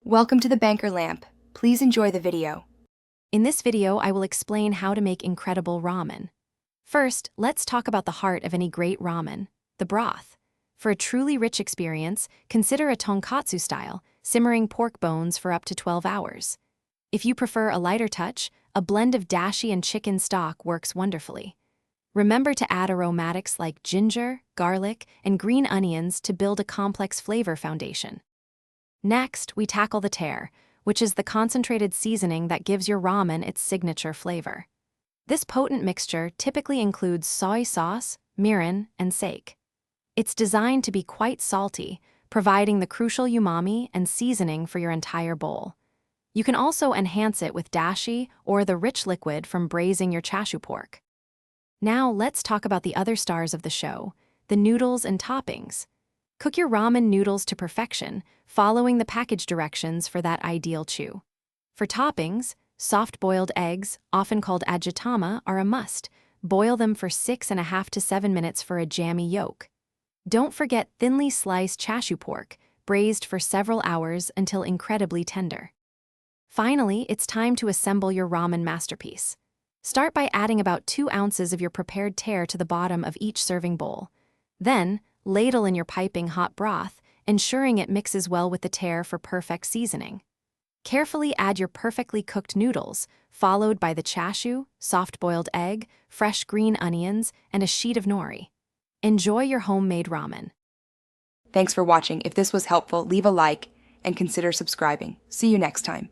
Welcome to the Banker Lamp. Please enjoy the video. In this video, I will explain how to make incredible ramen. First, let's talk about the heart of any great ramen, the broth. For a truly rich experience, consider a tonkatsu style, simmering pork bones for up to 12 hours. If you prefer a lighter touch, a blend of dashi and chicken stock works wonderfully. Remember to add aromatics like ginger, garlic, and green onions to build a complex flavor foundation. Next, we tackle the tear, which is the concentrated seasoning that gives your ramen its signature flavor. This potent mixture typically includes soy sauce, mirin, and sake. It's designed to be quite salty, providing the crucial umami and seasoning for your entire bowl. You can also enhance it with dashi or the rich liquid from braising your chashu pork. Now let's talk about the other stars of the show, the noodles and toppings. Cook your ramen noodles to perfection, following the package directions for that ideal chew. For toppings, soft-boiled eggs, often called ajitama, are a must. Boil them for 6.5 to 7 minutes for a jammy yolk. Don't forget thinly sliced chashu pork, braised for several hours until incredibly tender. Finally, it's time to assemble your ramen masterpiece. Start by adding about 2 ounces of your prepared tear to the bottom of each serving bowl. Then, ladle in your piping hot broth, ensuring it mixes well with the tear for perfect seasoning. Carefully add your perfectly cooked noodles, followed by the chashu, soft-boiled egg, fresh green onions, and a sheet of nori. Enjoy your homemade ramen. Thanks for watching. If this was helpful, leave a like and consider subscribing. See you next time.